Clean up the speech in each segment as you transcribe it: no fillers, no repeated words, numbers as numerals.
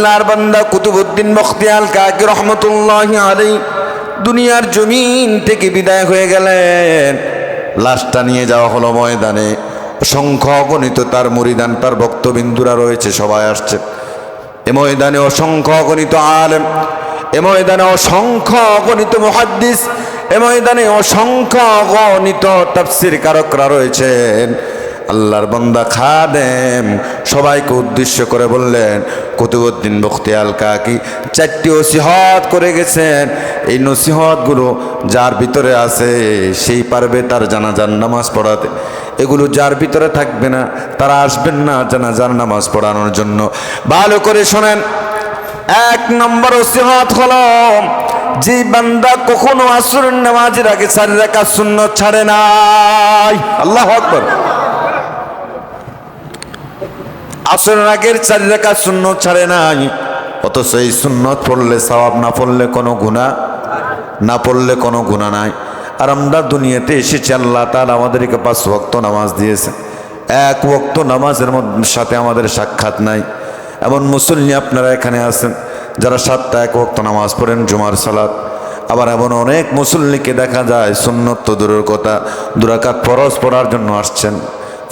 আল্লাহর বান্দা কুতুবউদ্দিন বখতিয়ার কাকি রহমতুল্লাহি আলাইহি দুনিয়ার জমিন থেকে বিদায় হয়ে গেলেন। লাশটা নিয়ে যাওয়া হলো ময়দানে। অসংখ্য অগণিত তার মুরিদান, তার ভক্তবিন্দুরা রয়েছে, সবাই আসছে। এ ময়দানে অসংখ্য অগণিত আলেম, এ ময়দানে অসংখ্য অগণিত মুহাদ্দিস, এ ময়দানে অসংখ্য অগণিত তাফসীর কারকরা রয়েছেন। আল্লাহর বান্দা খাদেম সবাইকে উদ্দেশ্য করে বললেন, কুতুবউদ্দিন বখতিয়ার কাকি 4টি নসিহত করে গেছেন। এই নসিহতগুলো যার ভিতরে আছে সেই পারবে তার জানাজার নামাজ পড়াতে। এগুলো যার ভিতরে থাকবে না তারা আসবেন না জানাজার নামাজ পড়ানোর জন্য। ভালো করে শোনেন। 1 নম্বর নসিহত হলো, যে বান্দা কখনো আসরের নামাজের আগে 4 রাকাত সুন্নাত ছাড়ে নাই। আল্লাহু আকবার। আসরের আগের 4 রাকাত সুন্নাত ছাড়ে নাই, অথচ এই সুন্নাত পড়লে সওয়াব, না পড়লে কোনো গুনাহ, না পড়লে কোনো গুনাহ নাই। আর আমরা দুনিয়াতে এসেছি, আল্লাহ তাআলা আমাদেরকে 5 ওয়াক্ত নামাজ দিয়েছেন। 1 ওয়াক্ত নামাজের সাথে আমাদের সাক্ষাৎ নাই। এমন মুসল্লি আপনারা এখানে আছেন যারা 7টা 1 ওয়াক্ত নামাজ পড়েন, জুমার সালাত। আবার এমন অনেক মুসল্লিকে দেখা যায় সুন্নত তো দূরের কথা, 2 রাকাত ফরজ পড়ার জন্য আসছেন,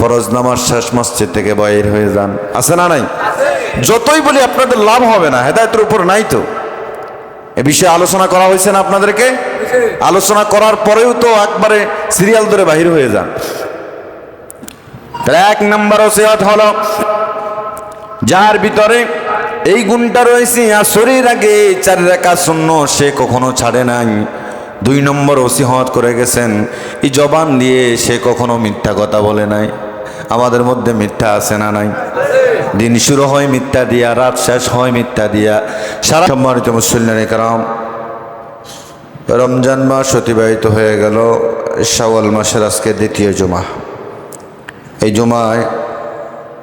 ফরজ নামাজ শেষ মসজিদ থেকে বাইর হয়ে যান। আছে না নাই? যতই বলি আপনাদের লাভ হবে না, হেদায়েতের উপর নাই তো। এ বিষয়ে আলোচনা করা হয়েছে না আপনাদেরকে? আলোচনা করার পরেও তো একবারে সিরিয়াল ধরে বাহির হয়ে যান। 1 নম্বর নসিহত হলো, যার ভিতরে এই গুণটা রয়েছে, আসরের আগে 4 রাকাত সুন্নাত সে কখনো ছাড়ে নাই। 2 নম্বর নসিহত করে গেছেন, এই জবান দিয়ে সে কখনো মিথ্যা কথা বলে নাই। আমাদের মধ্যে মিথ্যা আছে না নাই? দিন শুরু হয় মিথ্যা দিয়া, রাত শেষ হয় মিথ্যা দিয়া। সারা সম্মানিত মুসল্লিয়ানে কেরাম, রমজান মাস অতিবাহিত হয়ে গেল। শাওয়াল মাসের আজকে 2য় জুমা। এই জুমায়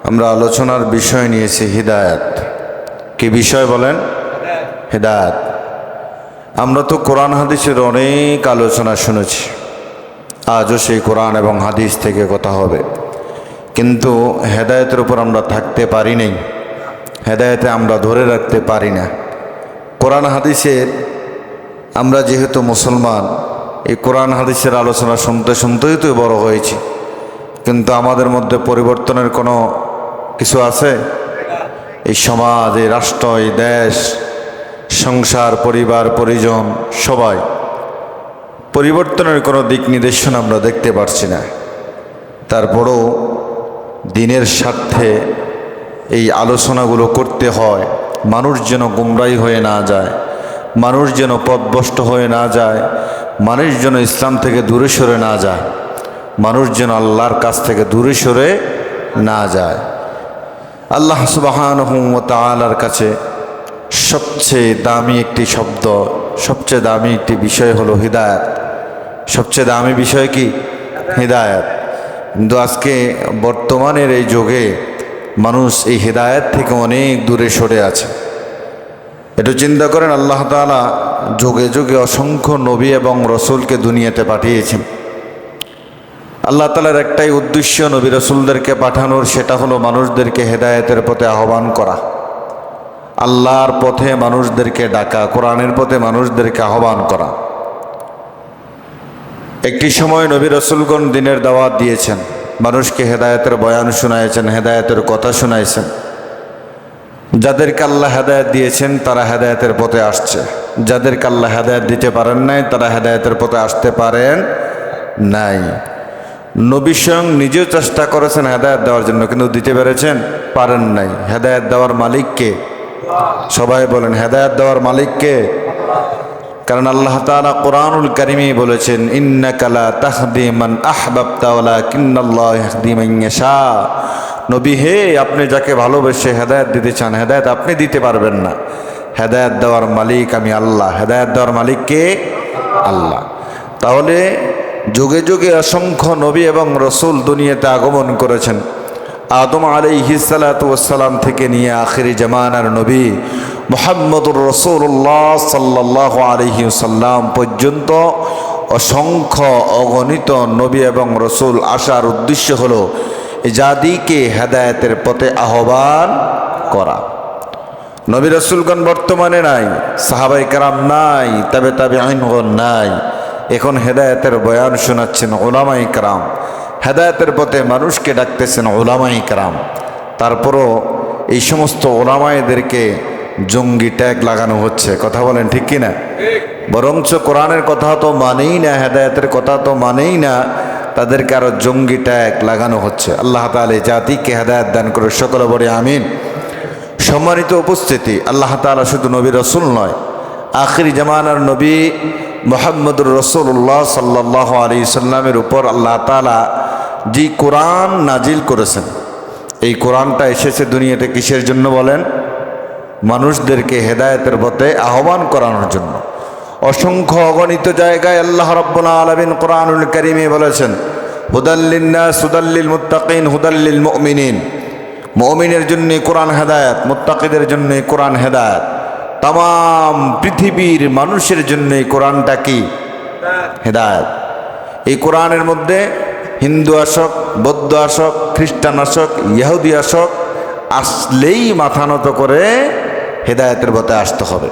আমরা আলোচনার বিষয় নিয়েছি হিদায়াত। কি বিষয় বলেন? হিদায়াত। আমরা তো কোরআন হাদিসের অনেক আলোচনা শুনেছি, আজও সেই কোরআন এবং হাদিস থেকে কথা হবে, কিন্তু হেদায়েতের উপর আমরা থাকতে পারি নাই, হেদায়েতে আমরা ধরে রাখতে পারি না। কোরআন হাদিসের আমরা যেহেতু মুসলমান, এই কোরআন হাদিসের আলোচনা শুনতে শুনতেই তো বড় হয়েছি, কিন্তু আমাদের মধ্যে পরিবর্তনের কোনো কিছু আছে? এই সমাজ, এই রাষ্ট্র, এই দেশ, সংসার, পরিবার, পরিজন, সবাই পরিবর্তনের কোনো দিক নির্দেশনা আমরা দেখতে পারছি না। তারপরও দিনের স্বার্থে এই আলোচনাগুলো করতে হয়, মানুষ যেন গুমরাহী হয়ে না যায়, মানুষ যেন পথভ্রষ্ট হয়ে না যায়, মানুষ যেন ইসলাম থেকে দূরে সরে না যায়, মানুষ যেন আল্লাহর কাছ থেকে দূরে সরে না যায়। আল্লাহ সুবহানাহু ওয়া তাআলার কাছে সবচেয়ে দামি একটি শব্দ, সবচেয়ে দামি একটি বিষয় হলো হিদায়াত। সবচেয়ে দামি বিষয় কি? হিদায়াত। কিন্তু আজকে বর্তমানের এই যুগে মানুষ এই হিদায়াত থেকে অনেক দূরে সরে আছে। একটু চিন্তা করেন, আল্লাহ তাআলা যুগে যুগে অসংখ্য নবী এবং রসুলকে দুনিয়াতে পাঠিয়েছেন। আল্লাহ তাআলার একটাই উদ্দেশ্য নবী রসুলদেরকে পাঠানোর, সেটা হলো মানুষদেরকে হেদায়েতের পথে আহ্বান করা, আল্লাহর পথে মানুষদেরকে ডাকা, কোরআনের পথে মানুষদেরকে আহ্বান করা। একটি সময় নবী রসুলগণ দ্বীনের দাওয়াত দিয়েছেন, মানুষকে হেদায়েতের বয়ান শোনাইছেন, হেদায়েতের কথা শোনাইছেন। যাদেরকে আল্লাহ হেদায়েত দিয়েছেন তারা হেদায়েতের পথে আসছে, যাদেরকে আল্লাহ হেদায়েত দিতে পারেন নাই তারা হেদায়েতের পথে আসতে পারেন নাই। নবী স্বয়ং নিজেও চেষ্টা করেছেন হেদায়েত দেওয়ার জন্য, কিন্তু দিতে পেরেছেন? পারেন নাই। হেদায়েত দেওয়ার মালিক কে? সবাই বলেন, হেদায়েত দেওয়ার মালিক কে? কারণ আল্লাহ তাআলা কোরআনুল কারীমে বলেছেন, ইন্নাকা লা তাহদি মান আহবাবতা ওয়ালাকিন্নাল্লাহু ইয়াহদি মান ইয়াশা। নবী হে, আপনি যাকে ভালোবেসে হেদায়েত দিতে চান, হেদায়েত আপনি দিতে পারবেন না, হেদায়েত দেওয়ার মালিক আমি আল্লাহ। হেদায়েত দেওয়ার মালিক কে? আল্লাহ। তাহলে যুগে যুগে অসংখ্য নবী এবং রসুল দুনিয়াতে আগমন করেছেন। আদম আলাইহিস সালাতু ওয়াস সালাম থেকে নিয়ে আখিরি জামানার নবী মুহাম্মদুর রাসূলুল্লাহ সাল্লাল্লাহু আলাইহি ওয়াসাল্লাম পর্যন্ত অসংখ্য অগণিত নবী এবং রসুল আসার উদ্দেশ্য হলো জাতিকে হেদায়েতের পথে আহ্বান করা। নবী রাসূলগণ বর্তমানে নাই, সাহাবায়ে কেরাম নাই, তাবেঈনগণ নাই। এখন হেদায়েতের বয়ান শোনাচ্ছেন উলামায়ে কেরাম, হেদায়েতের পথে মানুষকে ডাকতেছেন উলামায়ে কেরাম। তারপরও এই সমস্ত উলামায়েদেরকে জঙ্গি ট্যাগ লাগানো হচ্ছে। কথা বলেন ঠিক কিনা? বরঞ্চ কোরআনের কথা তো মানেই না, হেদায়েতের কথা তো মানেই না, তাদেরকে আরো জঙ্গি ট্যাগ লাগানো হচ্ছে। আল্লাহ তাআলা জাতিকে হেদায়েত দান করে, সকলে বলে আমিন। সম্মানিত উপস্থিতি, আল্লাহ তাআলা শুধু নবী রাসূল নয়, আখির জামানার নবী মুহাম্মদুর রাসূলুল্লাহ সাল্লাল্লাহু আলাইহি সাল্লামের উপর আল্লাহ তাআলা যে কোরআন নাজিল করেছেন, এই কোরআনটা এসেছে দুনিয়াতে কিসের জন্য বলেন? মানুষদেরকে হেদায়েতের পথে আহ্বান করানোর জন্য। অসংখ্য অগণিত জায়গায় আল্লাহ রাব্বুল আলামিন কোরআনুল কারীমে বলেছেন, হুদাল লিন্নাস, হুদাল লিল মুত্তাকিন, হুদাল লিল মুমিনিন। মুমিনের জন্য কোরআন হেদায়েত, মুত্তাকিদের জন্য কোরআন হেদায়েত। তাম পৃথিবীর মানুষের জন্য কোরআনটা কি? হেদায়েত। এই কোরআনের মধ্যে হিন্দু আসক, বৌদ্ধ আসক, খ্রিস্টান আসক, ইহুদি আসক, আসলেই মাথা নত করে হেদায়েতের পথে আসতে হবে।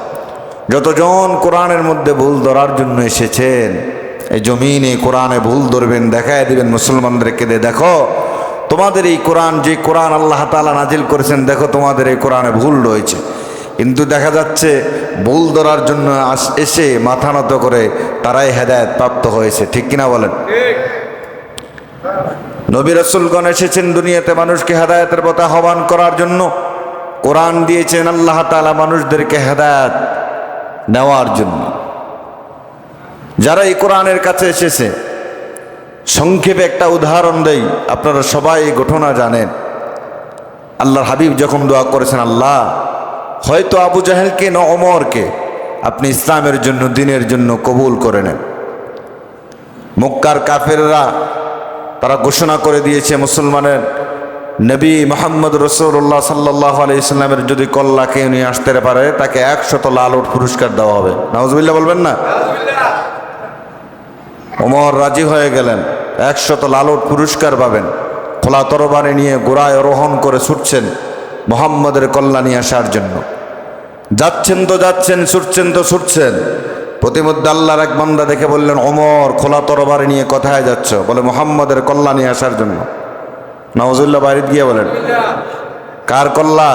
যতজন কোরআনের মধ্যে ভুল ধরার জন্য এসেছেন, এই জমিনে কোরআনে ভুল ধরবেন, দেখায় দিবেন মুসলমানদেরকে, দেখো তোমাদের এই কোরআন, যে কোরআন আল্লাহ তাআলা নাজিল করেছেন, দেখো তোমাদের এই কোরআনে ভুল রয়েছে। কিন্তু দেখা যাচ্ছে ভুল ধরার জন্য এসে মাথা নত করে তারাই হেদায়েত প্রাপ্ত হয়েছে। ঠিক কিনা বলেন? নবী রাসূলগণ এসেছেন দুনিয়াতে মানুষকে হেদায়েতের পথে আহ্বান করার জন্য। কোরআন দিয়েছেন আল্লাহ তাআলা মানুষদেরকে হেদায়েত নেওয়ার জন্য। যারা এই কোরআনের কাছে এসেছে, সংক্ষেপে একটা উদাহরণ দেই, আপনারা সবাই এই ঘটনা জানেন। আল্লাহর হাবিব যখন দোয়া করেছেন, আল্লাহ হয়তো আবু জাহেলকে না ওমরকে আপনি ইসলামের জন্য, দ্বীনের জন্য কবুল করে নেন। মক্কার কাফেররা তারা ঘোষণা করে দিয়েছে, মুসলমানের নবী মুহাম্মদ রাসূলুল্লাহ সাল্লাল্লাহু আলাইহি সাল্লামের যদি কল্লা কেউ নিয়ে আসতে পারে, তাকে 100 লাল উট পুরস্কার দেওয়া হবে। নাউজুবিল্লাহ বলবেন না? ওমর রাজি হয়ে গেলেন, 100 লাল উট পুরস্কার পাবেন। খোলা তরবারি নিয়ে ঘোড়ায় আরোহণ করে ছুটছেন মুহাম্মদের কল্লা নিয়ে আসার জন্য। যাচ্ছেন তো যাচ্ছেন, ছুটছেন তো ছুটছেন। প্রতিমধ্যে আল্লাহর এক বান্দা দেখে বললেন, ওমর খোলা তরবারি নিয়ে কোথায় যাচ্ছ? বলে মুহাম্মদের কল্লা নিয়ে আসার জন্য। নাউজুবিল্লাহ বাড়িতে গিয়ে বলেন, কার কল্লা?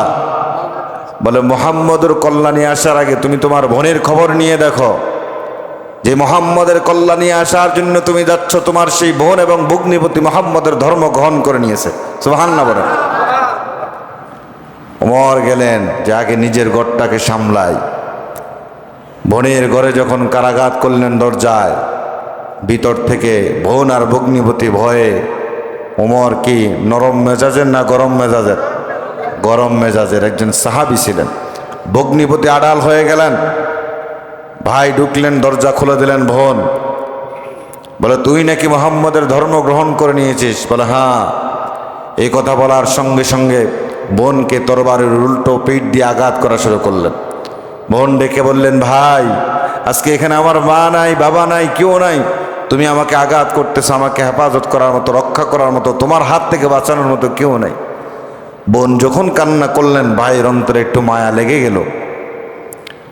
বলে মুহাম্মদের কল্লা নিয়ে আসার আগে তুমি তোমার বোনের খবর নিয়ে দেখো, যে মুহাম্মদের কল্লা নিয়ে আসার জন্য তুমি যাচ্ছ, তোমার সেই বোন এবং ভগ্নিপতি মুহাম্মদের ধর্ম গ্রহণ করে নিয়েছে। সুবহানাল্লাহ বলেন। ওমর গেলেন যে আগে নিজের ঘরটাকে সামলাই। বোনের ঘরে যখন কারাঘাত করলেন দরজায়, ভিতর থেকে বোন আর ভগ্নিপতি ভয়ে, ওমর কি নরম মেজাজের না গরম মেজাজের? গরম মেজাজের একজন সাহাবী ছিলেন। ভগ্নিপতি আড়াল হয়ে গেলেন, ভাই ঢুকলেন, দরজা খুলে দিলেন। বোন বলে, তুই নাকি মুহাম্মদের ধর্ম গ্রহণ করে নিয়েছিস? বলে, হ্যাঁ। এই কথা বলার সঙ্গে সঙ্গে বোনকে তরবারির উল্টো পিঠ দিয়ে আঘাত করা শুরু করলেন। বোন ডেকে বললেন, ভাই আজকে এখানে আমার মা নাই, বাবা নাই, কেউ নাই, তুমি আমাকে আঘাত করতেছো, আমাকে হেফাজত করার মতো, রক্ষা করার মতো, তোমার হাত থেকে বাঁচানোর মতো কেউ নাই। বোন যখন কান্না করলেন, ভাইয়ের অন্তরে একটু মায়া লেগে গেল।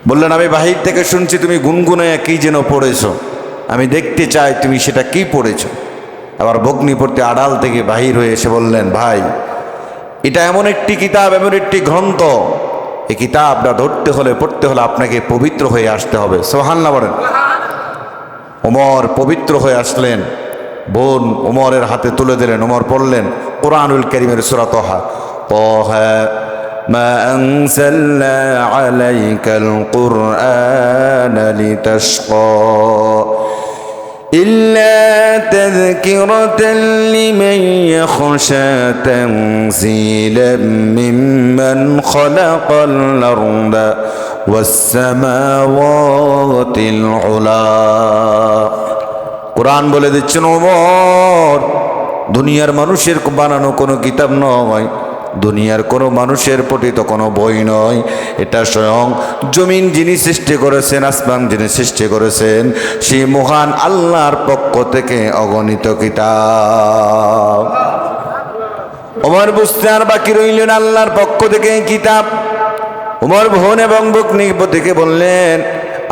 বললেন, আমি বাহির থেকে শুনছি তুমি গুনগুনে কি যেন পড়েছো, আমি দেখতে চাই তুমি সেটা কি পড়েছো। আবার ভগ্নিপতি আড়াল থেকে বাহির হয়ে এসে বললেন, ভাই এটা এমন একটি কিতাব, এমন একটি গ্রন্থ, এই কিতাবটা ধরতে হলে, পড়তে হলে আপনাকে পবিত্র হয়ে আসতে হবে। সুবহানাল্লাহ বলেন। ওমর পবিত্র হয়ে আসলেন, বোন ওমরের হাতে তুলে দিলেন। ওমর পড়লেন কোরআনুল কারীমের সূরা তাহা, তাহা মা আনজালনা আলাইকাল কুরআনা লিতাশকা ইল্লা তাযকিরাতাল লিমান ইয়াখশা তানজিলাম মিম্মান খালাকাল আরদা ওয়াস সামাওয়াতিল উলা। কোরআন বলে দিচ্ছেন, ওমর দুনিয়ার মানুষের বানানো কোনো কিতাব নয়, দুনিয়ার কোনো মানুষের পঠিত কোনো বই নয়, এটা স্বয়ং জমিন যিনি সৃষ্টি করেছেন, আসমান যিনি সৃষ্টি করেছেন, সেই মহান আল্লাহর পক্ষ থেকে অগণিত কিতাব। ওমর বুঝতে আর বাকি রইলেন, আল্লাহর পক্ষ থেকে এই কিতাব। উমর বোন এবং ভগ্নিপতিকে বললেন,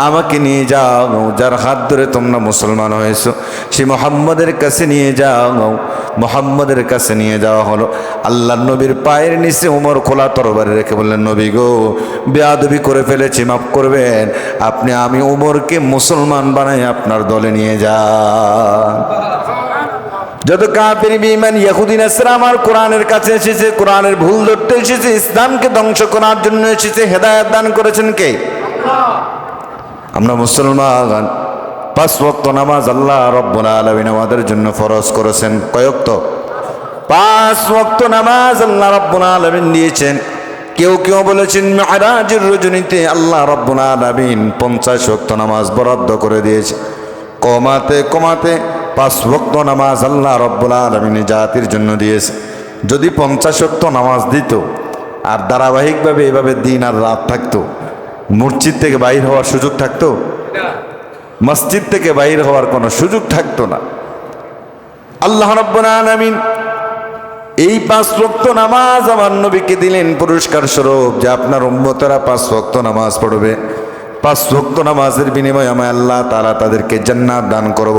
আমাকে নিয়ে যাও, যার হাত ধরে তোমরা মুসলমান হয়েছো সে মোহাম্মদের কাছে নিয়ে যাও। মোহাম্মদের কাছে নিয়ে যাওয়া হলো। আল্লাহ নবীর পায়ের নিচে উমর খোলা তরবারি রেখে বললেন, নবী গো, বেয়াদবি করে ফেলেছি, মাফ করবেন, আপনি আমি উমরকে মুসলমান বানাই আপনার দলে নিয়ে যান। যত কাফির বেঈমান ইহুদি নাসারা আমার কোরআনের কাছে এসেছে, কোরআনের ভুল ধরতে এসেছে, ইসলামকে ধ্বংস করার জন্য এসেছে, হেদায়েত দান করেছেন কে? আমরা মুসলমান। 5 ওয়াক্ত নামাজ আল্লাহ রাব্বুল আলামিন আমাদের জন্য ফরজ করেছেন। কয় ওয়াক্ত? 5 ওয়াক্ত নামাজ আল্লাহ রাব্বুল আলামিন দিয়েছেন। কেউ কেউ বলেছেন মিরাজের রজনীতে আল্লাহ রাব্বুল আলামিন 50 ওয়াক্ত নামাজ বরাদ্দ করে দিয়েছে। কমাতে কমাতে 5 ওয়াক্ত নামাজ আল্লাহ রাব্বুল আলামিন জাতির জন্য দিয়েছে। যদি 50 ওয়াক্ত নামাজ দিত আর ধারাবাহিকভাবে এভাবে দিন আর রাত থাকতো, মসজিদ থেকে বাইর হওয়ার সুযোগ থাকতো? মসজিদ থেকে বাইর হওয়ার কোনো সুযোগ থাকতো না। আল্লাহ রাব্বুল আলামিন এই 5 ওয়াক্ত নামাজ আমার নবীকে দিলেন পুরস্কার স্বরূপ, যে আপনার উম্মতেরা 5 ওয়াক্ত নামাজ পড়বে, 5 ওয়াক্ত নামাজের বিনিময়ে আমি আল্লাহ তাআলা তাদেরকে জান্নাত দান করব।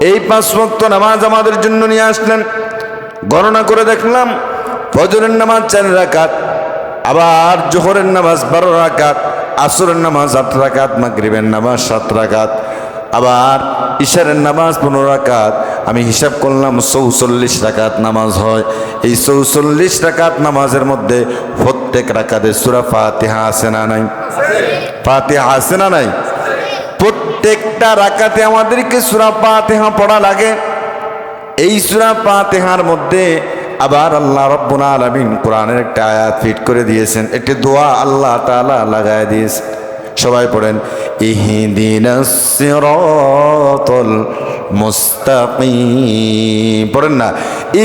এই 5 ওয়াক্ত নামাজ আমাদের জন্য নিয়ে আসলেন। গণনা করে দেখলাম, ফজরের নামাজ 4 রাকাত, আবার জোহরের নামাজ 12 রাকাত, আসরের নামাজ 8 রাকাত, মাগরিবের নামাজ 7 রাকাত, আবার ইশারের নামাজ 15 রাকাত। আমি হিসাব করলাম 44 রাকাত নামাজ হয়। এই 44 রাকাত নামাজের মধ্যে প্রত্যেক রাকাতে সূরা ফাতিহা আছে না নাই? ফাতিহা আছে না নাই? প্রত্যেকটা রাকাতে আমাদেরকে সূরা ফাতিহা পড়া লাগে। এই সূরা ফাতিহার মধ্যে আবার আল্লাহ রাব্বুল আলামিন কোরআনের একটা আয়াত ফিট করে দিয়েছেন, একটি দোয়া আল্লাহ তাআলা লাগায় দিয়েছেন। সবাই পড়েন, ইহদিনাস সিরাতাল মুস্তাকিম। পড়েন না,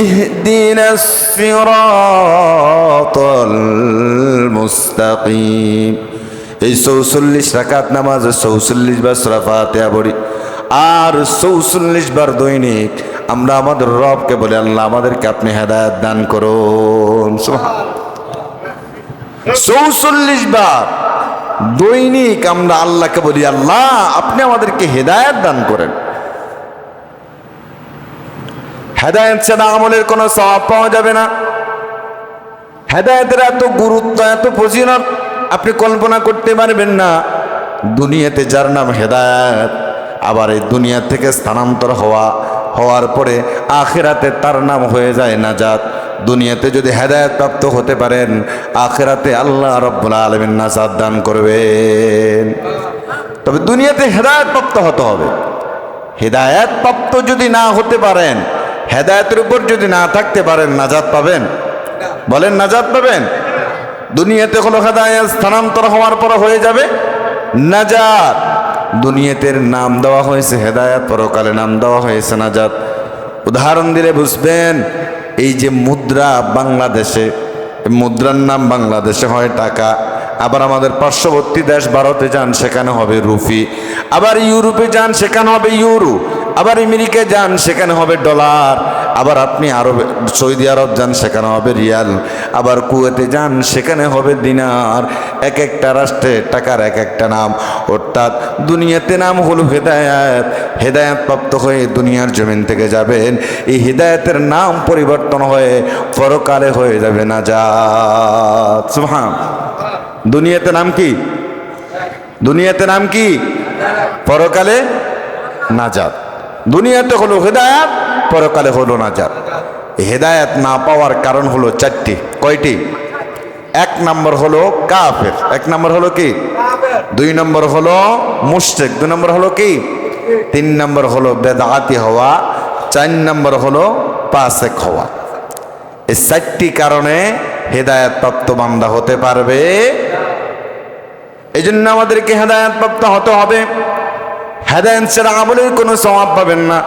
ইহদিনাস সিরাতাল মুস্তাকিম। এই 44 রাকাত নামাজে 44 বার সূরা ফাতিহা পড়ি, আর 44 বার দৈনিক আমরা আমাদের রবকে বলি, আল্লাহ আমাদেরকে আপনি হেদায়েত দান করুন। সুবহানাল্লাহ। 44 বার দৈনিক আমরা আল্লাহকে বলি, আল্লাহ আপনি আমাদেরকে হেদায়েত দান করেন। হেদায়েত ছাড়া আমলের কোনো সওয়াব পাওয়া যাবে না। হেদায়েতের এত গুরুত্ব, এত ফজিলত আপনি কল্পনা করতে পারবেন না। দুনিয়াতে যার নাম হেদায়েত, আবার এই দুনিয়া থেকে স্থানান্তর হওয়ার পরে আখিরাতে তার নাম হয়ে যায় নাজাত। দুনিয়াতে যদি হেদায়েত প্রাপ্ত হতে পারেন, আখিরাতে আল্লাহ রাব্বুল আলামিন নাজাত দান করবেন। তবে দুনিয়াতে হেদায়েত প্রাপ্ত হতে হবে। হেদায়েত প্রাপ্ত যদি না হতে পারেন, হেদায়েতের উপর যদি না থাকতে পারেন, নাজাত পাবেন? বলেন, নাজাত পাবেন? দুনিয়াতে হলো হেদায়েত, স্থানান্তর হওয়ার পর হয়ে যাবে নাজাত। দুনিয়াতে নাম দেওয়া হয়েছে হেদায়েত, পরকালে নাম দেওয়া হয়েছে নাজাত। উদাহরণ দিলে বুঝবেন। এই যে মুদ্রা বাংলাদেশে, মুদ্রার নাম বাংলাদেশে হয় টাকা, আবার আমাদের পার্শ্ববর্তী দেশ ভারতে যান সেখানে হবে রুপি, আবার ইউরোপে যান সেখানে হবে ইউরো, আবার আমেরিকায় যান সেখানে হবে ডলার, আবার আপনি সৌদি আরব যান সেখানে হবে রিয়াল, আবার কুয়েতে যান সেখানে হবে দিনার। এক একটা রাষ্ট্রে টাকার এক একটা নাম। অর্থাৎ দুনিয়াতে নাম হলো হেদায়েত। হেদায়েত প্রাপ্ত হয়ে দুনিয়ার জমিন থেকে যাবেন, এই হেদায়েতের নাম পরিবর্তন হয়ে পরকালে হয়ে যাবে নাজাত। সুবহানাল্লাহ। দুনিয়াতে নাম কি? দুনিয়াতে নাম কি? পরকালে নাজাত। দুনিয়াতে হলো হেদায়েত, পরকালে হলো নাজাত। হেদায়েত না পাওয়ার কারণ হলো 4টি। কয়টি? 1 নম্বর হলো কাফের। 1 নম্বর হলো কি? 2 নম্বর হলো মুশরিক। 2 নম্বর হলো কি? 3 নম্বর হলো বেদাতি হওয়া। 4 নম্বর হলো ফাসিক হওয়া। এই 4টি কারণে হেদায়েত প্রাপ্ত বান্দা হতে পারবে। এই জন্য আমাদেরকে হেদায়েত প্রাপ্ত হতে হবে। হেদায়েত ছাড়া আমলের কোনো সওয়াব পাবেন না।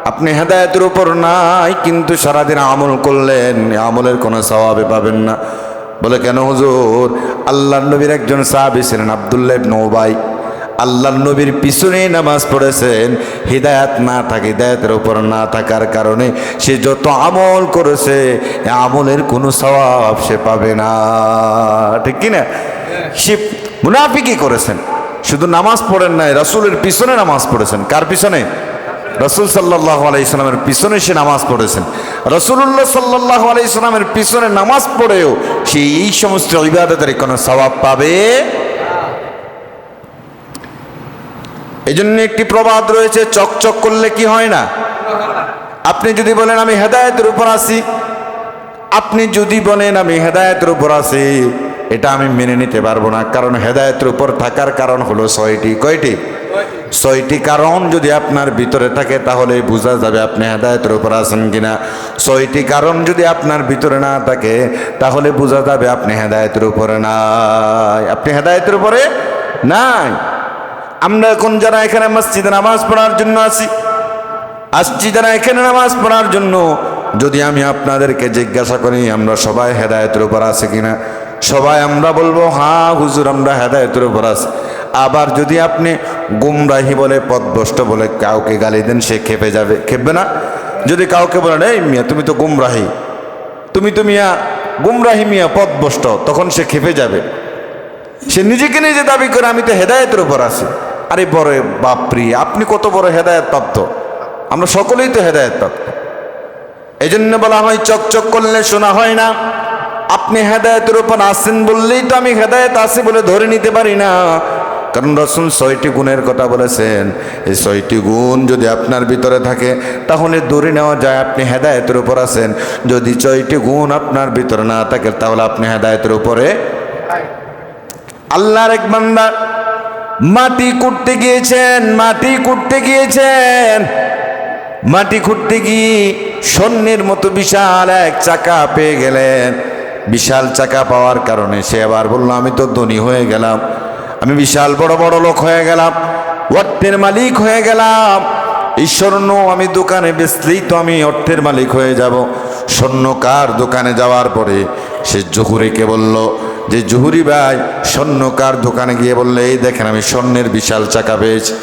আপনি হেদায়েতের উপর নাই, কিন্তু সারাদিন আমল করলেন, আমলের কোনো সওয়াবে পাবেন না। বলে কেন হুজুর? আল্লাহর নবীর একজন সাহাবী ছিলেন আব্দুল্লাহ ইবনে উবাই। আল্লাহর নবীর পিছনে নামাজ পড়েছেন। হিদায়াত না থাকে, হিদায়াতের উপর না থাকার কারণে সে যত আমল করেছে আমলের কোনো সওয়াব সে পাবে না। ঠিক কিনা? সে মুনাফিকই করেছেন। শুধু নামাজ পড়েন নাই, রাসূলের পিছনে নামাজ পড়েছেন। কার পিছনে? রাসূল সাল্লাল্লাহু আলাইহি সাল্লামের পিছনে সে নামাজ পড়েছেন। রাসূলুল্লাহ সাল্লাল্লাহু আলাইহি সাল্লামের পিছনে নামাজ পড়েও সে এই সমস্ত ইবাদতের কোনো সওয়াব পাবে। এই জন্য একটি প্রবাদ রয়েছে, চকচক করলে কি হয় না। আপনি যদি বলেন আমি হেদায়েতের উপর আছি, আপনি যদি বলেন আমি হেদায়েতের উপর আছি, এটা আমি মেনে নিতে পারবো না। কারণ হেদায়েতের উপর থাকার কারণ হলো 6টি। কয়টি? 6টি কারণ যদি আপনার ভিতরে থাকে তাহলে বোঝা যাবে আপনি হেদায়েতের উপর আছেন কিনা। 6টি কারণ যদি আপনার ভিতরে না থাকে তাহলে বোঝা যাবে আপনি হেদায়েতের উপরে নাই, আপনি হেদায়েতের উপরে নাই। আমরা এখন যারা এখানে মসজিদে নামাজ পড়ার জন্য আসছি যারা এখানে নামাজ পড়ার জন্য, যদি আমি আপনাদেরকে জিজ্ঞাসা করি আমরা সবাই হেদায়েতের উপর আছে কিনা, সবাই আমরা বলবো হ্যাঁ হুজুর আমরা হেদায়েতের উপর আছি। আবার যদি আপনি গুমরাহি বলে পথভ্রষ্ট বলে কাউকে গালি দেন, সে খেপে যাবে, খেপবে না? যদি কাউকে বলেন এই মিয়া তুমি তো গুমরাহি, তুমি তো মিয়া গুমরাহি মিয়া পথভ্রষ্ট, তখন সে খেপে যাবে। সে নিজেকে নিজে দাবি করে আমি তো হেদায়েতের উপর আছি। আরে বড় বাপরি, আপনি কত বড় হেদায়েত প্রাপ্ত, আমরা সকলেই তো হেদায়েত প্রাপ্ত। এই জন্য বলা হয় চকচক করলে শোনা হয় না। আপনি হেদায়েতের উপর আছেন বললেই তো আমি হেদায়েত আছি বলে ধরে নিতে পারি না। কারণ রাসূল 6টি গুণের কথা বলেছেন, এই 6টি গুণ যদি আপনার ভিতরে থাকে তাহলে ধরে নেওয়া যায় আপনি হেদায়েতের উপর আছেন। যদি 6টি গুণ আপনার ভিতরে না থাকে তাহলে আপনি হেদায়েতের উপরে। আল্লাহর এক বান্দা মাটি খুঁড়তে গিয়েছেন, মাটি খুঁড়তে গিয়ে স্বর্ণের মতো বিশাল এক চাকা পেয়ে গেলেন। বিশাল চাকা পাওয়ার কারণে সে আবার বলল আমি তো ধনী হয়ে গেলাম, আমি বিশাল বড় বড় লোক হয়ে গেলাম, অর্থের মালিক হয়ে গেলাম। এই স্বর্ণ আমি দোকানে বেচলেই তো আমি অর্থের মালিক হয়ে যাব। স্বর্ণকার দোকানে যাওয়ার পরে সে জহুরিকে বলল যে জহুরি ভাই, স্বর্ণকার দোকানে গিয়ে বললে এই দেখেন আমি স্বর্ণের বিশাল চাকা পেয়েছি,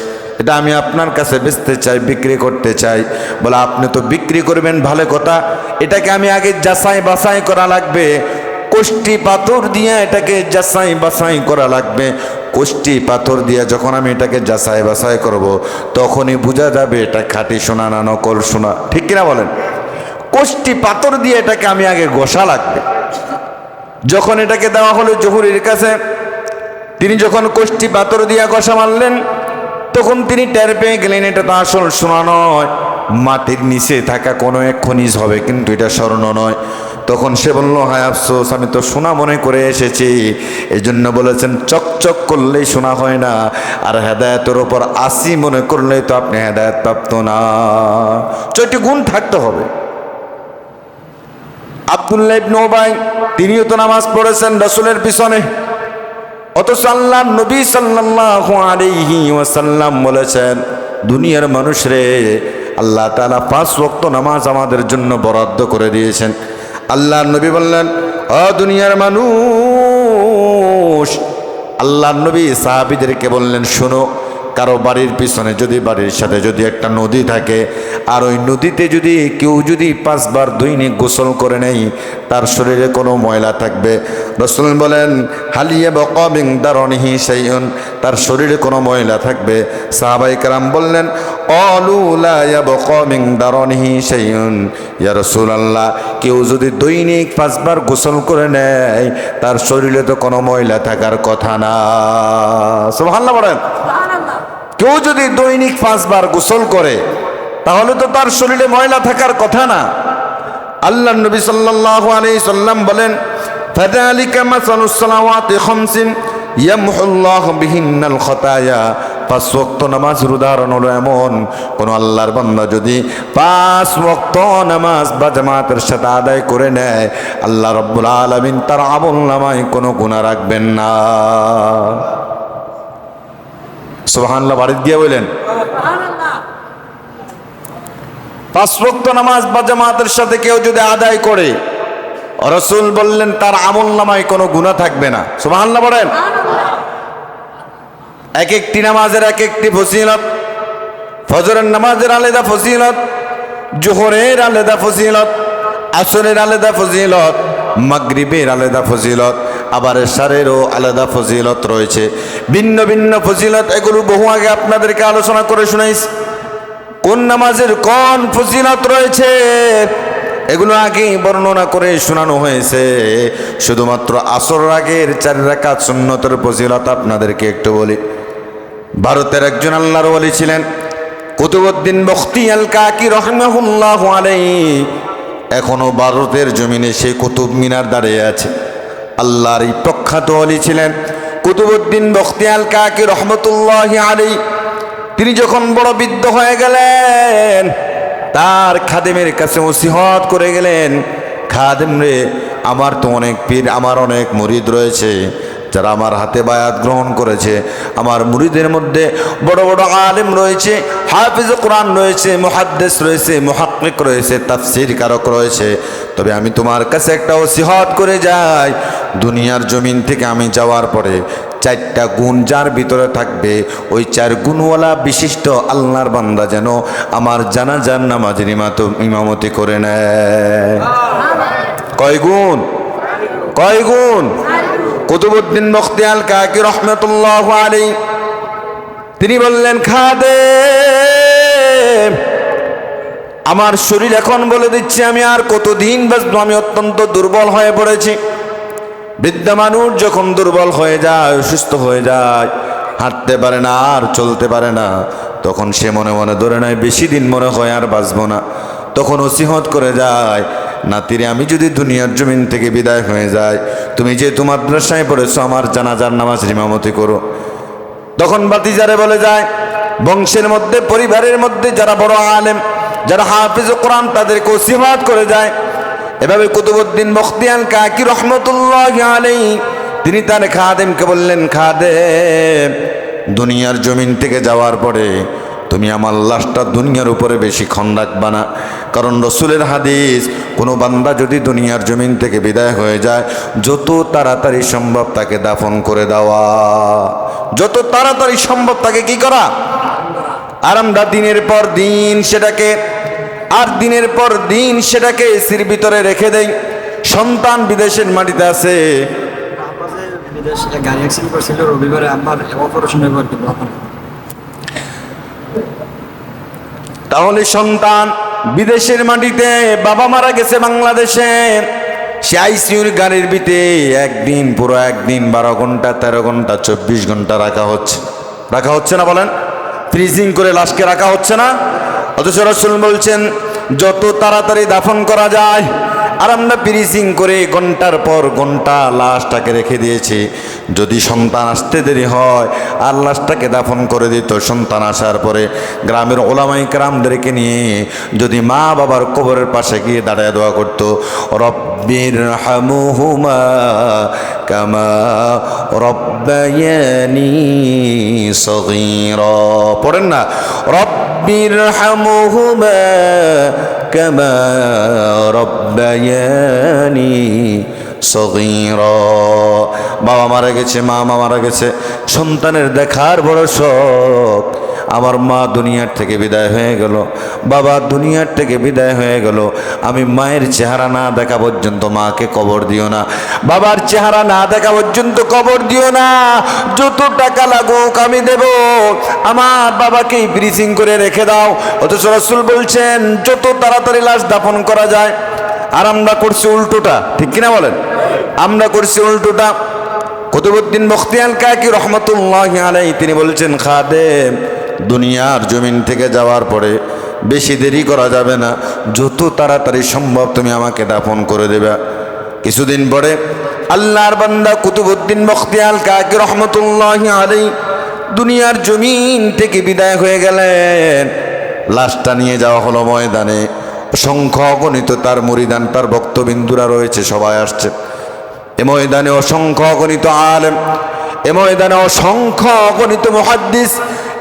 এটা আমি আপনার কাছে বেচতে চাই, বিক্রি করতে চাই। বলে আপনি তো বিক্রি করবেন ভালো কথা, এটাকে আমি আগে যাচাই বাছাই করা লাগবে, কোষ্টি পাথর দিয়ে এটাকে যাচাই বাছাই করা লাগবে। কোষ্টি পাথর দিয়ে যখন আমি এটাকে যাচাই বাছাই করব তখনই বোঝা যাবে এটা খাঁটি সোনা না নকল সোনা, ঠিক কিনা বলেন? কোষ্টি পাথর দিয়ে এটাকে আমি আগে ঘষা লাগবে। যখন এটাকে দেওয়া হলো জহুরির কাছে, তিনি যখন কোষ্টি পাথর দিয়ে ঘষা মারলেন তখন তিনি টের পেয়ে গেলেন এটা তো আসল সোনা নয়, মাটির নিচে থাকা কোনো এক খনিজ হবে, কিন্তু এটা স্বর্ণ নয়। তখন সে বলল হায় আফসোস, আমি তো সোনা মনে করে এসেছি। এই জন্য বলেছেন চকচক করলেই সোনা হয় না, আর হেদায়েতের ওপর আসি মনে করলেই তো আপনি হেদায়েত প্রাপ্ত না। 6টি গুণ থাকতে হবে। আব্দুল্লাহ ইবনে উবাই তিনিও তো নামাজ পড়েছেন রাসূলের পিছনে, অথচ আল্লাহর নবী সাল্লাল্লাহু আলাইহি ওয়াসাল্লাম বলেছেন দুনিয়ার মানুষরে আল্লাহ তাআলা 5 ওয়াক্ত নামাজ আমাদের জন্য বরাদ্দ করে দিয়েছেন। আল্লাহর নবী বললেন ও দুনিয়ার মানুষ, আল্লাহর নবী সাহাবীদেরকে বললেন শোনো, কারো বাড়ির পিছনে যদি বাড়ির সাথে যদি একটা নদী থাকে আর ওই নদীতে যদি কেউ যদি 5 বার দৈনিক গোসল করে নেই তার শরীরে কোনো ময়লা থাকবে। রাসূল বলেন হালিয়া বাকাবিন দারনিহি শাইউন, তার শরীরে কোনো ময়লা থাকবে। সাহাবায়ে কেরাম বললেন ক্বালু লা ইয়াবকা মিন দারনিহি শাইউন ইয়া রাসূলুল্লাহ, কেউ যদি দৈনিক 5 বার গোসল করে নেয় তার শরীরে তো কোনো ময়লা থাকার কথা না। সুবহানাল্লাহ বলেন। কেউ যদি দৈনিক 5 বার গোসল করে তাহলে তো তার শরীরে ময়লা থাকার কথা না। আল্লাহর নবী সাল্লাল্লাহু আলাইহি সাল্লাম বলেন ফাযালিকা মাসালুস সালাওয়াতি খামসিন ইয়ামহুল্লাহু বিহিন্নাল খাতায়া, 5 ওয়াক্ত নামাজের উদাহরণ হলো এমন, কোন আল্লাহর বান্দা যদি 5 ওয়াক্ত নামাজ বা জামাতের সাথে আদায় করে নেয় আল্লাহ রাব্বুল আলামিন তার আমলনামায় কোনো গুনাহ রাখবেন না। সুবহানাল্লাহ বাড়ি দিয়ে বলেন। 5 ওয়াক্ত নামাজ বা জামাতের সাথে কেউ যদি আদায় করে রাসূল বললেন তার আমলনামায় কোনো গুনাহ থাকবে না। সুবহানাল্লাহ বলেন। এক একটি নামাজের এক একটি ফজিলত, ফজরের নামাজের আলাদা ফজিলত, জোহরের আলাদা ফজিলত, আসরের আলাদা ফজিলত, মাগরিবের আলাদা ফজিলত, আবার এশারেরও আলাদা ফজিলত রয়েছে, ভিন্ন ভিন্ন ফজিলত। এগুলো বহু আগে আপনাদেরকে আলোচনা করে শুনাইছি। কোন নামাজের কোন ফজিলত রয়েছে এগুলো আগে বর্ণনা করে শোনানো হয়েছে। শুধুমাত্র আসর আগের 4 রাকাত সুন্নতের ফজিলত আপনাদেরকে একটু বলি। ভারতের একজন আল্লাহর ওলি ছিলেন কুতুবউদ্দিন বখতি আল কাকি রাহিমাহুল্লাহু আলাইহি। এখনো ভারতের জমিনে সেই কুতুব মিনার দাঁড়িয়ে আছে। আল্লাহর এই প্রখ্যাত ওলি ছিলেন কুতুবউদ্দিন বখতি আল কাকি রহমতুল্লাহি আলাইহি। তিনি যখন বড় বৃদ্ধ হয়ে গেলেন, তার খাদেমের কাছে নসিহত করে গেলেন, খাদেম রে, আমার তো অনেক পীর, আমার অনেক মুরিদ রয়েছে যারা আমার হাতে বায়াত গ্রহণ করেছে। আমার মুরিদের মধ্যে বড় বড় আলেম রয়েছে, হাফিজ কোরআন রয়েছে, মুহাদ্দিস রয়েছে, মুহাক্কিক রয়েছে, তাফসীর কারক রয়েছে। তবে আমি তোমার কাছে একটা নসিহত করে যাই, দুনিয়ার জমিন থেকে আমি যাওয়ার পরে 4টা গুণ যার ভিতরে থাকবে, ওই 4 গুণওয়ালা বিশিষ্ট আল্লাহর বান্দা যেন আমার জানাজার নামাজের ইমামতি করে নেয়। কয় গুণ? কয় গুণ? কুতুবউদ্দিন বখতি আল কাকি রাহমাতুল্লাহু আলাইহি তিনি বললেন, খাদেম, আমার শরীর এখন বলে দিচ্ছে আমি আর কতদিন বাঁচবো, আমি অত্যন্ত দুর্বল হয়ে পড়েছি। বৃদ্ধ মানুষ যখন দুর্বল হয়ে যায়, অসুস্থ হয়ে যায়, হাঁটতে পারে না, আর চলতে পারে না, তখন সে মনে মনে ধরে নেয় বেশি দিন মনে হয় আর বাঁচবো না। তখন নসিহত করে যায়, নাতিরে, আমি যদি দুনিয়ার জমিন থেকে বিদায় হয়ে যাই, তুমি যেহেতু মাদ্রাসায় পড়েছো, আমার জানাজার নামাজ ইমামতি করো। তখন বাতিজারে বলে যায়, বংশের মধ্যে, পরিবারের মধ্যে যারা বড় আলেম, যারা হাফিজ কোরআন, তাদেরকে নসিহত করে যায়। এভাবে কুতুবউদ্দিন বখতি আল কাকি রাহমাতুল্লাহি আলাইহি তিনি তার খাদেমকে বললেন, খাদেম, দুনিয়ার জমিন থেকে যাওয়ার পরে তুমি আমার লাশটা দুনিয়ার উপরে বেশিক্ষণ রাখবা না। কারণ রসুলের হাদিস, কোনো বান্দা যদি দুনিয়ার জমিন থেকে বিদায় হয়ে যায়, যত তাড়াতাড়ি সম্ভব তাকে দাফন করে দেওয়া, যত তাড়াতাড়ি সম্ভব তাকে কি করা। আর আমরা দিনের পর দিন সেটাকে, আর দিনের পর দিন সেটাকে এসির ভিতরে রেখে দেই। সন্তান বিদেশের মাটিতে আছে, গাড়ি অ্যাক্সিডেন্ট করেছিল রবিবারে, আমার অপারেশন হয়ে তাহলে সন্তান বিদেশের মাটিতে, বাবা মারা গেছে বাংলাদেশে, সে আইসিইউর গাড়ির ভিতরে একদিন, পুরো একদিন, 12 ঘন্টা, 13 ঘন্টা, 24 ঘন্টা রাখা হচ্ছে না? বলেন, ফ্রিজিং করে লাশকে রাখা হচ্ছে না? অথচ রাসূল বলছেন যত তাড়াতাড়ি দাফন করা যায়। আর আমরা ফ্রিজিং করে ঘন্টার পর ঘন্টা লাশটাকে রেখে দিয়েছি। যদি সন্তান আসতে দেরি হয় আর লাশটাকে দাফন করে দিত, সন্তান আসার পরে গ্রামের ওলামায়ে কেরামদেরকে নিয়ে যদি মা বাবার কবরের পাশে গিয়ে দাঁড়ায় দোয়া করত, রব্বির হামহুমা কামা রব্বায়ানি সগীরা, পড়েন না, রব্বির হামহুমা কামা রব্বায়ানি সগীরা। বাবা মারা গেছে, মা মারা গেছে, সন্তানের দেখার বড় শখ। আমার মা দুনিয়ার থেকে বিদায় হয়ে গেল, বাবা দুনিয়ার থেকে বিদায় হয়ে গেল, আমি মায়ের চেহারা না দেখা পর্যন্ত মাকে কবর দিও না, বাবার চেহারা না দেখা পর্যন্ত কবর দিও না, যত টাকা লাগুক আমি দেব, আমার বাবাকে ব্রিজিং করে রেখে দাও। অথচ রাসূল বলছেন যত তাড়াতাড়ি লাশ দাফন করা যায়। আর আমরা করছি উল্টোটা, ঠিক কিনা বলেন? আমরা করছি উল্টোটা। কুতুবউদ্দিন বখতি আল কাকি রহমতুল্লাহি আলাইহি তিনি বলছেন, খাদেম, দুনিয়ার জমিন থেকে যাওয়ার পরে বেশি দেরি করা যাবে না, যত তাড়াতাড়ি সম্ভব তুমি আমাকে দাফন করে দেবে। কিছুদিন পরে আল্লাহর বান্দা কুতুবউদ্দিন বখতি আল কাকি রহমতুল্লাহি আলাইহি দুনিয়ার জমিন থেকে বিদায় হয়ে গেলেন। লাশটা নিয়ে যাওয়া হলো ময়দানে। অসংখ্য অগণিত তার মুরিদান, তার ভক্তবিন্দুরা রয়েছে, সবাই আসছে। এ ময়দানে অসংখ্য অগণিত আলেম, এ ময়দানে অসংখ্য অগণিত মুহাদ্দিস,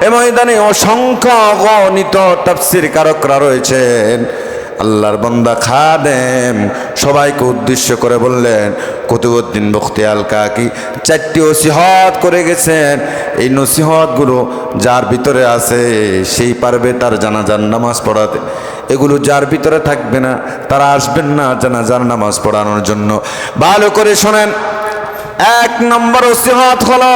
এ ময়দানে অসংখ্য অগণিত তাফসীর কারকরা রয়েছেন। আল্লাহর বান্দা খাদেম সবাইকে উদ্দেশ্য করে বললেন, কুতুবউদ্দিন বখতি আল কাকি 4টি নসিহত করে গেছেন। এই নসিহতগুলো যার ভিতরে আছে সেই পারবে তার জানাজার নামাজ পড়াতে। এগুলো যার ভিতরে থাকবে না তারা আসবেন না জানাজার নামাজ পড়ানোর জন্য। ভালো করে শোনেন, এক নম্বর ওসিয়ত হলো,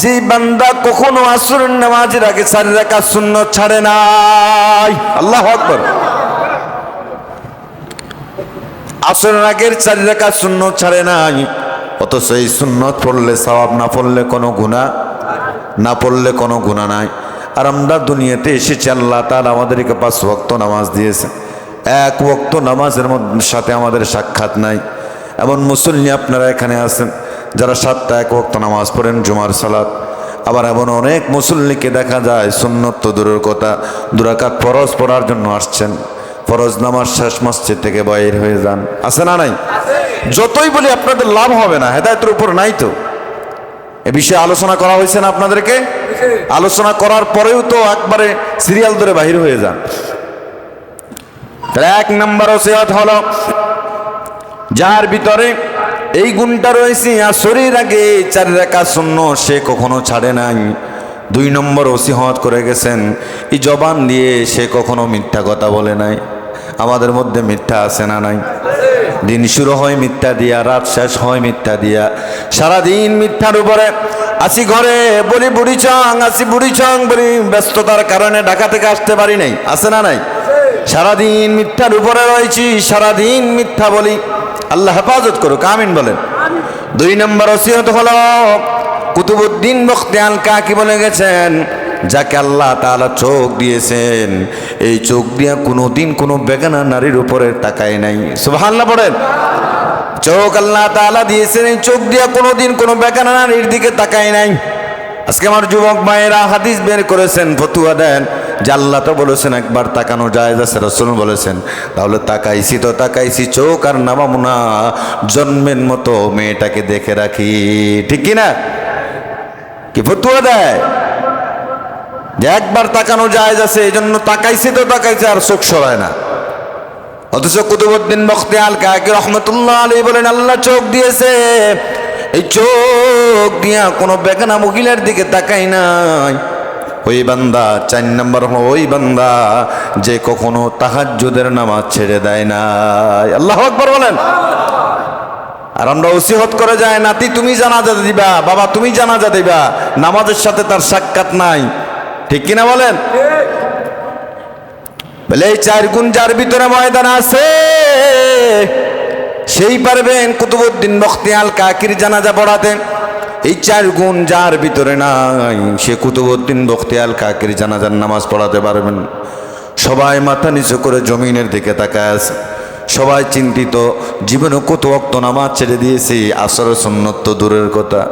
যে বান্দা কখনো আসরের নামাজের আগে 4 রাকাত সুন্নত ছাড়ে নাই, আল্লাহু আকবার, আসরের আগের 4 রাকাত সুন্নত ছাড়ে নাই, অথচ এই সুন্নত পড়লে সওয়াব, না পড়লে কোনো গুনাহ, না পড়লে কোনো গুনাহ নাই। আর আমরা দুনিয়াতে এসেছি, আল্লাহ তাআলা আমাদেরকে 5 ওয়াক্ত নামাজ দিয়েছেন, 1 ওয়াক্ত নামাজের সাথে আমাদের সাক্ষাৎ নাই। এমন মুসল্লি আপনারা এখানে আছেন যারা 7টা 1 ওয়াক্ত নামাজ পড়েন জুমার সালাত। আবার এমন অনেক মুসল্লিকে দেখা যায় সুন্নত তো দূরের কথা, 2 রাকাত ফরজ পড়ার জন্য আসছেন, ফরজ নামাজ শেষ মসজিদ থেকে বাইর হয়ে যান। আছে না নাই? যতই বলি আপনাদের লাভ হবে না, হেদায়েতের উপর নাই তো। এ বিষয়ে আলোচনা করা হয়েছে না আপনাদেরকে? আলোচনা করার পরেও তো একবারে সিরিয়াল ধরে বাহির হয়ে যান। তাহলে 1 নম্বর ওসিয়ত হলো, যার ভিতরে এই গুণটা রয়েছে, আসরের আগে 4 রাকাত সুন্নত সে কখনো ছাড়ে নাই। 2 নম্বর ওসিয়ত করে গেছেন, এই জবান দিয়ে সে কখনো মিথ্যা কথা বলে নাই। আমাদের মধ্যে মিথ্যা আছে না নাই? দিন শুরু হয় মিথ্যা দিয়া, রাত শেষ হয় মিথ্যা দিয়া, সারাদিন মিথ্যার উপরে। আসি ঘরে বলি বুড়িচং, আসি বুড়িচং বলি, ব্যস্ততার কারণে ঢাকা থেকে আসতে পারি নাই। আছে না নাই? সারাদিন মিথ্যার উপরে রয়েছি, সারাদিন মিথ্যা বলি। আল্লাহ হেফাজত করুক, আমিন বলেন। 2 নম্বর ওসিয়ত হলো, কুতুবউদ্দিন বখতিয়ার আল কাকি বলে গেছেন, যাকে আল্লাহ তাআলা চোখ দিয়েছেন, এই চোখ দিয়া কোনোদিন কোনো বেগানা নারীর উপরে তাকায় নাই। সুবহানাল্লাহ পড়েন। চোখ আল্লাহ তাআলা দিয়েছেন, এই চোখ দিয়া কোনোদিন কোনো বেগানা নারীর দিকে তাকায় নাই। আজকে আমার যুবক ভাইয়েরা হাদিস বের করেছেন, ফতুয়া দেন যে আল্লাহ তো বলেছেন একবার তাকানো জায়েজ আছে, রাসূল বলেছেন, তাহলে তাকাইছি তো তাকাইছি, চোখ আর নামাবো না, জন্মের মতো মেয়েটাকে দেখে রাখি। ঠিক কিনা? কি ফতুয়া দেয় যে একবার তাকানো জায়েজ আছে, এই জন্য তাকাইছি তো তাকাইছি, আর চোখ সরায় না। অথচ কুতুবউদ্দিন বখতিয়ার আল কাকি রহমাতুল্লাহ আলাইহি বলেন, আল্লাহ চোখ দিয়েছে, এই চোখ দিয়া কোনো বেগানা মহিলার দিকে তাকাই নাই। ওই বান্দা 4 নম্বর হলো ওই বান্দা যে কখনো তাহাজ্জুদের নামাজ ছেড়ে দেয় নাই। আল্লাহু আকবার বলেন। আর আমরা ওসিয়ত করে যায়, নাতি তুমি জানাজা দিবা, বাবা তুমি জানাজা দিবা, নামাজের সাথে তার সাক্ষাৎ নাই। ঠিক কিনা বলেন? বলে এই 4 গুণ যার ভিতরে ময়দান আছে, সেই পারবেন কুতুবউদ্দিন বখতিয়ার আল কাকির জানাজা পড়াতে। এই 4 গুণ যার ভিতরে নাই, সে কুতুবউদ্দিন বখতিয়ার আল কাকির জানাজার নামাজ পড়াতে পারবেন। সবাই মাথা নিচু করে জমিনের দিকে তাকায় আছে, সবাই চিন্তিত, জীবনে কত ওয়াক্ত নামাজ ছেড়ে দিয়েছি, আসরের সুন্নত তো দূরের কথা,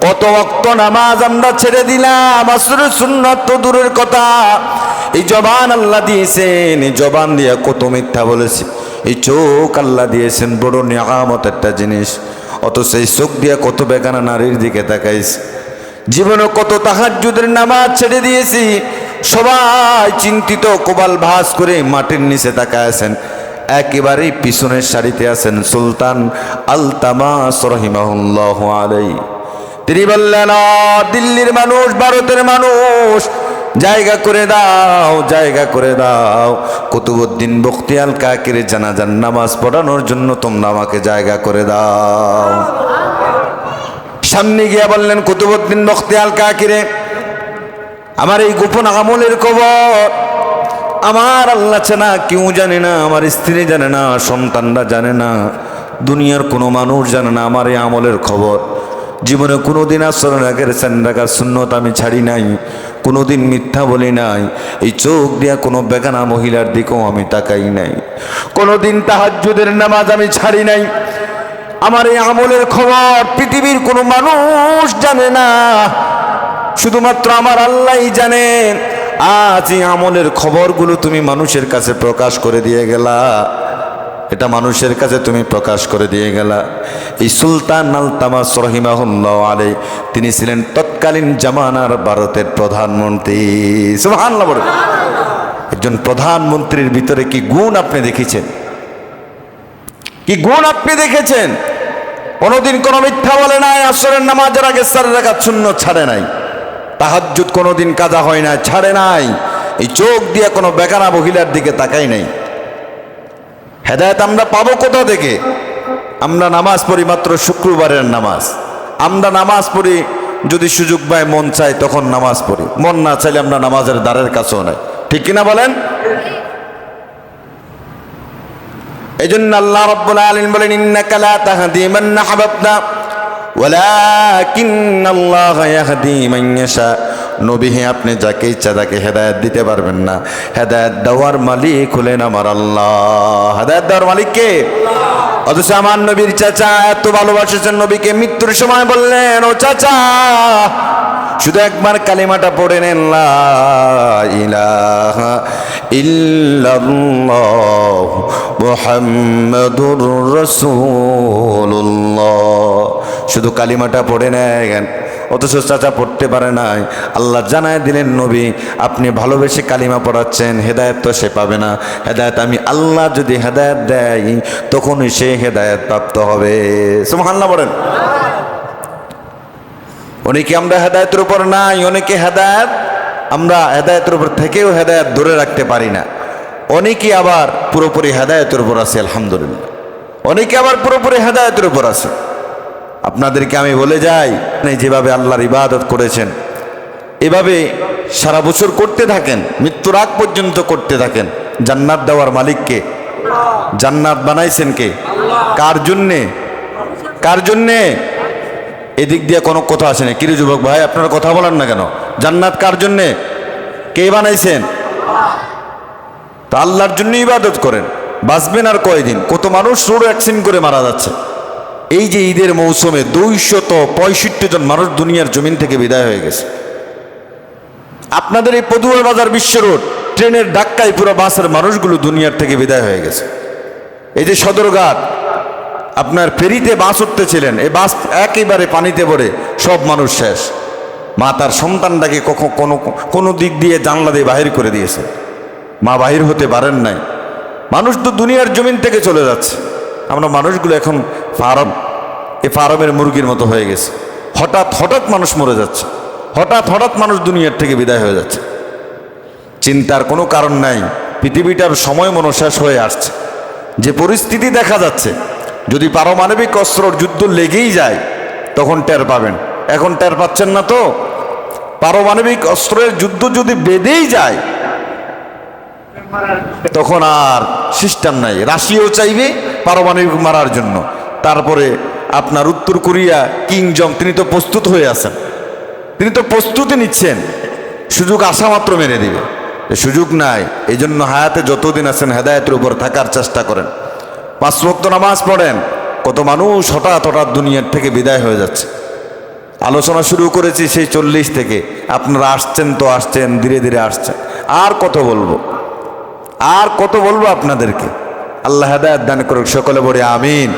কত ওয়াক্ত নামাজ আমরা ছেড়ে দিলাম, আসরের সুন্নত তো দূরের কথা। এই জবান আল্লাহ দিয়েছেন, এই জবান দিয়ে কত মিথ্যা বলেছি। এই চোখ আল্লাহ দিয়েছেন, বড় নিয়ামত একটা জিনিস, অথচ এই চোখ দিয়ে কত বেগানা নারীর দিকে তাকাইছি। জীবনে কত তাহাজ্জুদের নামাজ ছেড়ে দিয়েছি। সবাই চিন্তিত, কোবাল ভাস করে মাটির নিচে তাকায় আছেন। একেবারেই পিছনের সারিতে আছেন সুলতান আলতামাস রাহিমাহুল্লাহু আলাইহি। তিনি বললেন, দিল্লির মানুষ, ভারতের মানুষ, জায়গা করে দাও, জায়গা করে দাও, কুতুবউদ্দিন বখতিয়ার আল কাকির জানাজার নামাজ পড়ানোর জন্য তোমরা আমাকে জায়গা করে দাও। সামনে গিয়া বললেন, কুতুবউদ্দিন বখতিয়ার আল কাকিরে, আমার এই গোপন আমলের খবর আমার আল্লাহ ছাড়া কেউ জানে না, আমার স্ত্রী জানে না, সন্তানরা জানে না, দুনিয়ার কোনো মানুষ জানে না আমার এই আমলের খবর। জীবনে কোনোদিন আসরের আগের 4 রাকাত সুন্নত আমি ছাড়ি নাই, কোনোদিন মিথ্যা বলি নাই, এই চোখ দিয়া কোনো বেগানা মহিলার দিকেও আমি তাকাই নাই, কোনোদিন তাহাজ্জুদের নামাজ আমি ছাড়ি নাই। আমার এই আমলের খবর পৃথিবীর কোনো মানুষ জানে না, শুধুমাত্র আমার আল্লাহই জানেন। আজ এই আমলের খবরগুলো তুমি মানুষের কাছে প্রকাশ করে দিয়ে গেলা, এটা মানুষের কাছে তুমি প্রকাশ করে দিয়ে গেলা। এই সুলতান আলতামাস রাহিমাহুল্লাহু আলাইহি, তিনি ছিলেন তৎকালীন জামানার ভারতের প্রধানমন্ত্রী। সুবহানাল্লাহ বলেন। একজন প্রধানমন্ত্রীর ভিতরে কি গুণ আপনি দেখেছেন? কি গুণ আপনি দেখেছেন? কোনোদিন কোনো মিথ্যা বলে নাই, আসরের নামাজের আগে 4 রাকাত সুন্নত ছাড়ে নাই, তাহাজ্জুদ কোনোদিন কাজা হয় না, ছাড়ে নাই, এই চোখ দিয়ে কোনো বেগানা মহিলার দিকে তাকাই নাই। হেদায়েত আমরা পাবো কোথা থেকে? আমরা নামাজ পড়ি মাত্র শুক্রবারের নামাজ। আমরা নামাজ পড়ি যদি সুযোগ পায়, মন চায় তখন নামাজ পড়ি, মন না চাইলে আমরা নামাজের দ্বারের কাছেও নাই। ঠিক কিনা বলেন? এই জন্য আল্লাহ রাব্বুল আলামিন বলেন, ইন্নাকা লা তাহদি মান আহবাবতা ওয়ালাকিন্নাল্লাহা ইয়াহদি মান ইয়াশা। নবী হে, আপনি যাকে ইচ্ছা তাকে হেদায়েত দিতে পারবেন না, হেদায়েত দেওয়ার মালিক হলেন আমার আল্লাহ। হেদায়েত দেওয়ার মালিক কে? অথচ আমার নবীর চাচা এত ভালোবাসেছেন নবীকে, মৃত্যুর সময় বললেন, ও চাচা শুধু একবার কালিমাটা পড়ে নেন, লা ইলাহা ইল্লাল্লাহ মুহাম্মাদুর রাসূলুল্লাহ। শুধু কালিমাটা পড়ে নেন। অথচ চাচা পড়তে পারে নাই। আল্লাহ জানায় দিলেন, নবী আপনি ভালোবেসে কালিমা পড়াচ্ছেন, হেদায়েত তো সে পাবে না। হেদায়েত আমি আল্লাহ যদি হেদায়েত দেয় তখনই সে হেদায়েত প্রাপ্ত হবে। সুবহানাল্লাহ বলেন। অনেকে আমরা হেদায়েতের উপর নাই, অনেকে হেদায়েত আমরা হেদায়েতের উপর থেকেও হেদায়েত ধরে রাখতে পারি না। অনেকে আবার পুরোপুরি হেদায়েতের উপর আছে, আলহামদুলিল্লাহ। অনেকে আবার পুরোপুরি হেদায়েতের উপর আছে। আপনাদেরকে আমি বলে যাই, যেভাবে আল্লাহর ইবাদত করেছেন এভাবে সারা বছর করতে থাকেন, মৃত্যুর আগ পর্যন্ত করতে থাকেন। জান্নাত দেওয়ার মালিককে, জান্নাত বানাইছেন কে? কার জন্যে? কার জন্যে? এদিক দিয়ে কোনো কথা আসে না। কিরে যুবক ভাই, আপনারা কথা বলেন না কেন? জান্নাত কার জন্যে? কে বানাইছেন? তা আল্লাহর জন্য ইবাদত করেন। বাঁচবেন আর কয়দিন? কত মানুষ রোড অ্যাক্সিডেন্ট করে মারা যাচ্ছে। এই যে ঈদের মৌসুমে 265 জন মানুষ দুনিয়ার জমিন থেকে বিদায় হয়ে গেছে। আপনাদের এই পদুয়ার বাজার বিশ্ব রোড, ট্রেনের ধাক্কায় পুরো বাসের মানুষগুলো দুনিয়ার থেকে বিদায় হয়ে গেছে। এই যে সদরঘাট, আপনার ফেরিতে বাস উঠতেছিলেন, এই বাস একেবারে পানিতে পড়ে সব মানুষ শেষ। মা তার সন্তানটাকে কোনো দিক দিয়ে জানলা দিয়ে বাহির করে দিয়েছে, মা বাহির হতে পারেন নাই। মানুষ তো দুনিয়ার জমিন থেকে চলে যাচ্ছে। আমরা মানুষগুলো এখন ফার্মের মুরগির মতো হয়ে গেছে। হঠাৎ হঠাৎ মানুষ মরে যাচ্ছে, হঠাৎ হঠাৎ মানুষ দুনিয়ার থেকে বিদায় হয়ে যাচ্ছে। চিন্তার কোনো কারণ নাই। পৃথিবীটার সময় মনো শেষ হয়ে আসছে। যে পরিস্থিতি দেখা যাচ্ছে, যদি পারমাণবিক অস্ত্রর যুদ্ধ লেগেই যায় তখন টের পাবেন। এখন টের পাচ্ছেন না তো? পারমাণবিক অস্ত্রের যুদ্ধ যদি বেঁধেই যায় তখন আর সিস্টেম নাই। রাশিয়াও চাইবে পারমাণবিক মারার জন্য। তারপরে আপনার উত্তর কোরিয়া কিং জং, তিনি তো প্রস্তুত হয়ে আছেন, তিনি তো প্রস্তুতি নিচ্ছেন, সুযোগ আসা মাত্র মেরে দিবে। সুযোগ নাই। এই জন্য হায়াতে যতদিন আছেন হেদায়েতের উপর থাকার চেষ্টা করেন। 5 ওয়াক্ত নামাজ পড়েন। কত মানুষ হঠাৎ হঠাৎ দুনিয়ার থেকে বিদায় হয়ে যাচ্ছে। আলোচনা শুরু করেছি সেই 40 থেকে, আপনারা আসছেন তো আসছেন, ধীরে ধীরে আসছেন। আর কত বলবো, আর কত বলবো আপনাদেরকে? আল্লাহ হেদায়েত দান করুক, সকলে বলে আমিন।